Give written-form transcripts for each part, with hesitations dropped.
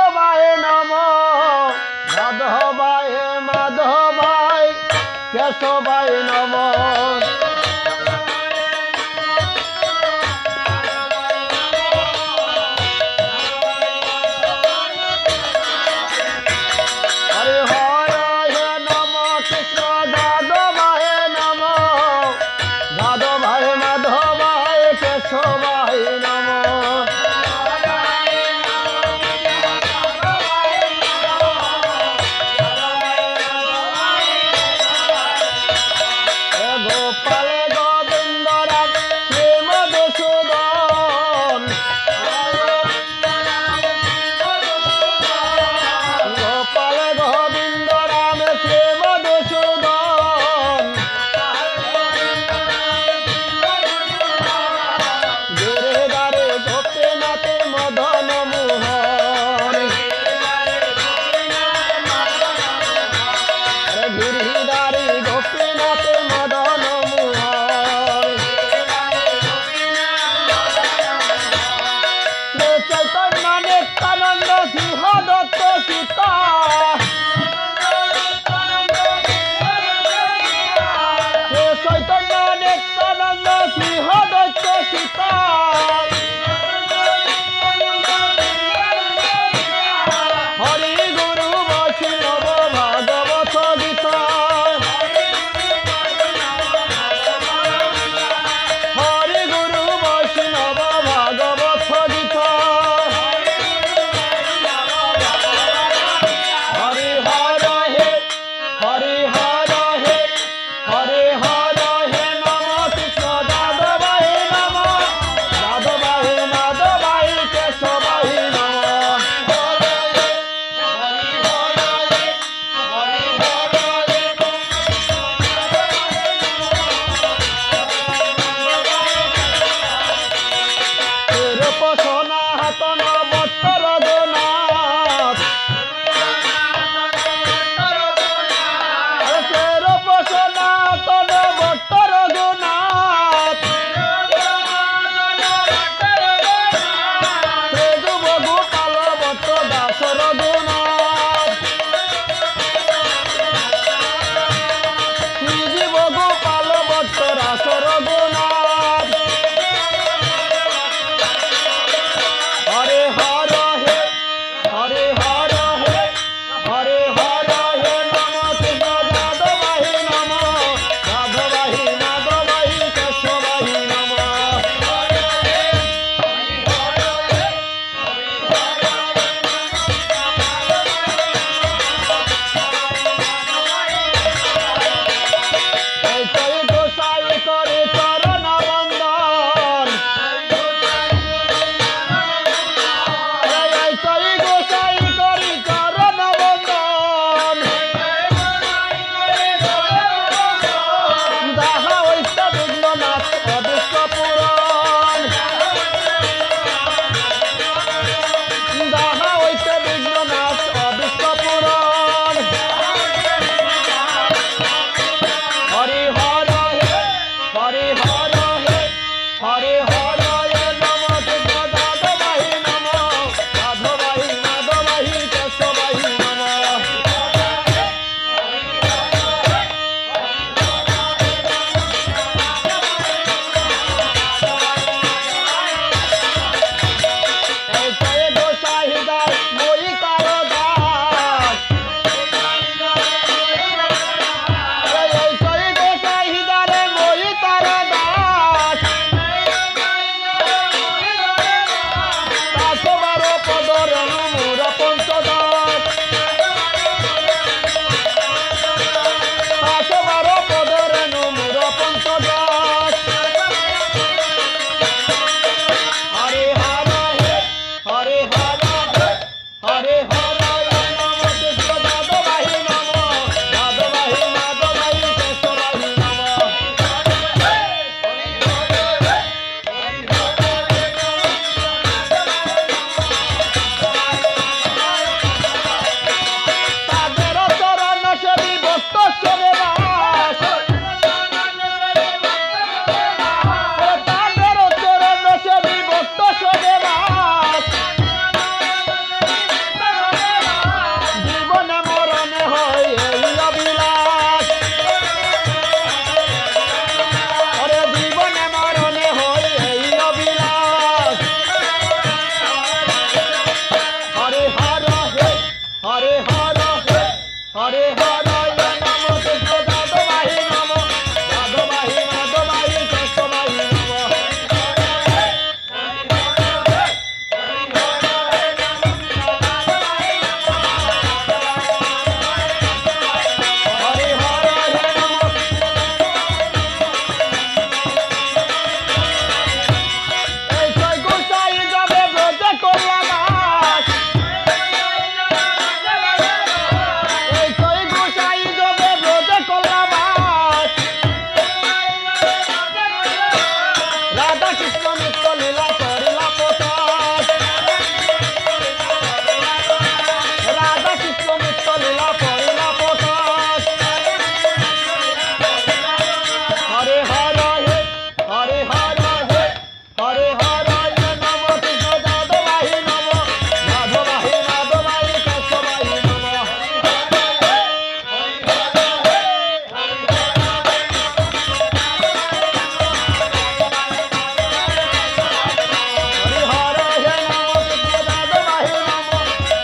কেশবায় নম মাধবায় মাধবায় কেশবায় নম হরে হরে নম কৃষ্ণ যাদবায় নম যাদবায় মাধবায় কেশবায় নম হরে হরায় নম কৃষ্ণ যাদবায় নম যাদবায় মাধবায় কেশবায় নম হরে হরায় নম এই ছয় গোসাই যাবে ব্রজে করলাম বাস এই ছয় গোসাই যাবে ব্রজে করলাম বাস রাধা কৃষ্ণ নিত্য লীলা করিলা প্রকাশ রাধা কৃষ্ণ নিত্য লীলা করিলা প্রকাশ হরে হরায় হরে হরায় হরে হরায় নম কৃষ্ণ যাদবায় নম যাদবায় মাধবায় কেশবায় নম হরে হরায় নম কৃষ্ণ যাদবায় নম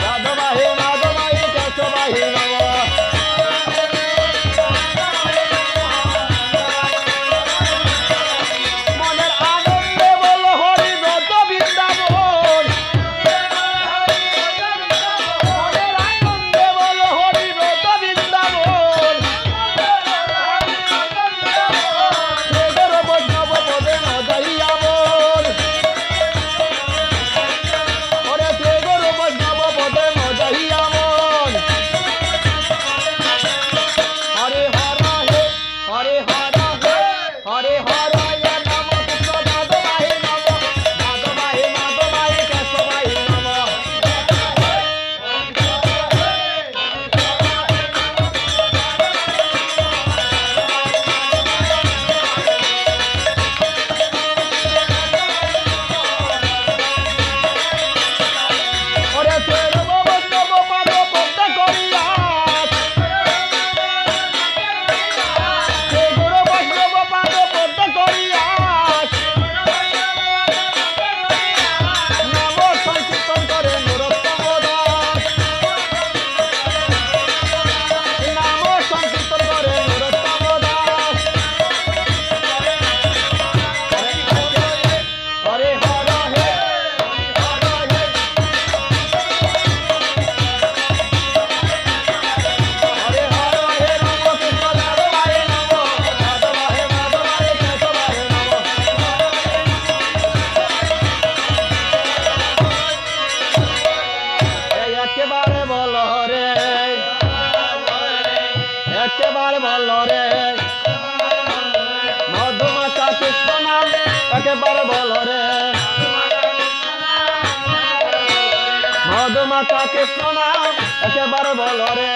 যাদবায় মাধবায় কেশবায় নম মনের আনন্দে বল হরি ব্রত বৃন্দাবন মনের আনন্দে বল হরি ব্রত বৃন্দাবন শ্রীধর বৈষ্ণব পদে ন যাইয়া বল ওরে শ্রীধর বৈষ্ণব পদে ন যাইয়া বল হরে হরায় হরে হরায় হরে হরায় নম কৃষ্ণ যাদবায় নম যাদবায় মাধবায় কেশবায় নম ওরে শ্রীধর বৈষ্ণব পদ পদ্মে করিয়া শ্রীধর বৈষ্ণব পদ পদ্মে করিয়া নাম সংকীর্তন করে নরোত্তম দাস নাম সংকীর্তন করে নরোত্তম দাস হরে হরায় হরে হরায় নম কৃষ্ণ যাদবায় নম যাদবায় মাধবায় কেশবায় নম এই একেবারে বল রে একেবারে বল রে মধুমাতা কৃষ্ণ নাম একেবারে বল রে মধুমাতা কৃষ্ণ নাম একেবারে বল রে